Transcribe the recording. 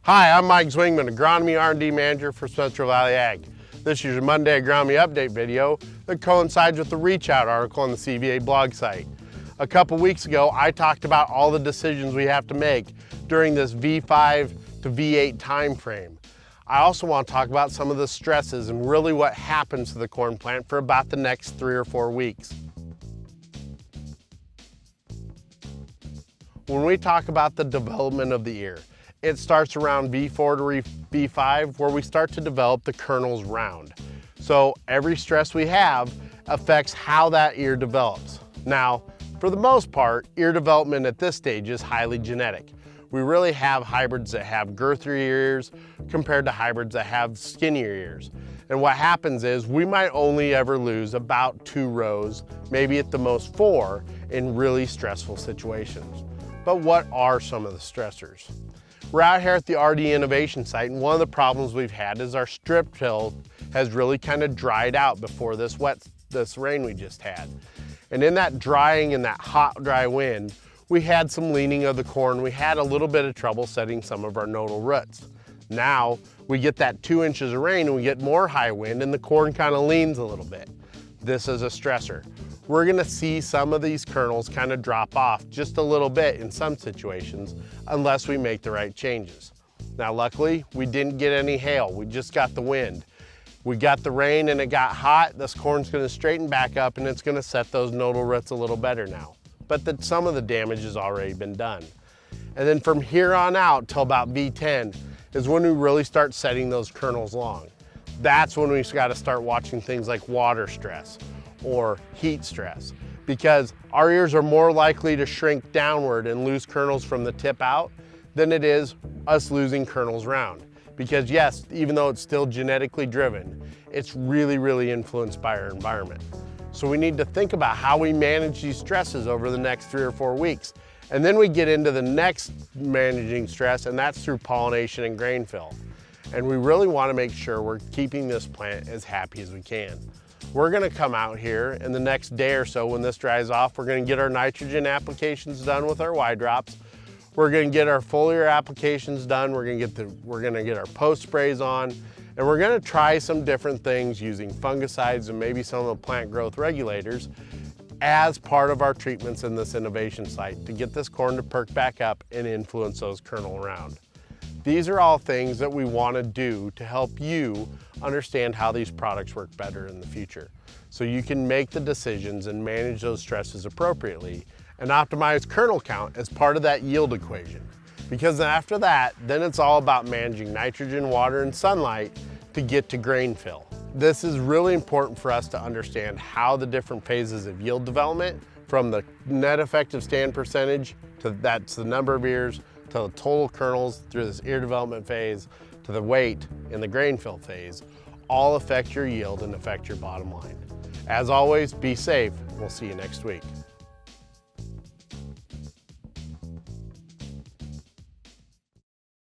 Hi, I'm Mike Zwingman, Agronomy R&D Manager for Central Valley Ag. This is your Monday Agronomy Update video that coincides with the Reach Out article on the CVA blog site. A couple weeks ago, I talked about all the decisions we have to make during this V5 to V8 time frame. I also want to talk about some of the stresses and really what happens to the corn plant for about the next 3 or 4 weeks. When we talk about the development of the ear, it starts around V4 to V5 where we start to develop the kernels round. So every stress we have affects how that ear develops. Now, for the most part, ear development at this stage is highly genetic. We really have hybrids that have girthier ears compared to hybrids that have skinnier ears. And what happens is we might only ever lose about 2 rows, maybe at the most 4, in really stressful situations. But what are some of the stressors? We're out here at the RD Innovation site, and one of the problems we've had is our strip till has really kind of dried out before this rain we just had. And in that drying and that hot, dry wind, we had some leaning of the corn. We had a little bit of trouble setting some of our nodal roots. Now we get that 2 inches of rain and we get more high wind and the corn kind of leans a little bit. This is a stressor. We're gonna see some of these kernels kind of drop off just a little bit in some situations unless we make the right changes. Now luckily, we didn't get any hail, we just got the wind. We got the rain and it got hot, this corn's gonna straighten back up and it's gonna set those nodal roots a little better now. But some of the damage has already been done. And then from here on out till about V10 is when we really start setting those kernels long. That's when we've got to start watching things like water stress or heat stress, because our ears are more likely to shrink downward and lose kernels from the tip out than it is us losing kernels round. Because yes, even though it's still genetically driven, it's really influenced by our environment. So we need to think about how we manage these stresses over the next 3 or 4 weeks. And then we get into the next managing stress, and that's through pollination and grain fill. And we really want to make sure we're keeping this plant as happy as we can. We're going to come out here in the next day or so when this dries off. We're going to get our nitrogen applications done with our Y drops. We're going to get our foliar applications done. We're going to get our post sprays on, and we're going to try some different things using fungicides and maybe some of the plant growth regulators as part of our treatments in this innovation site to get this corn to perk back up and influence those kernel around. These are all things that we want to do to help you understand how these products work better in the future, so you can make the decisions and manage those stresses appropriately and optimize kernel count as part of that yield equation. Because after that, then it's all about managing nitrogen, water, and sunlight to get to grain fill. This is really important for us to understand how the different phases of yield development, from the net effective stand percentage to that's the number of ears, to the total kernels through this ear development phase, to the weight in the grain fill phase, all affect your yield and affect your bottom line. As always, be safe. We'll see you next week.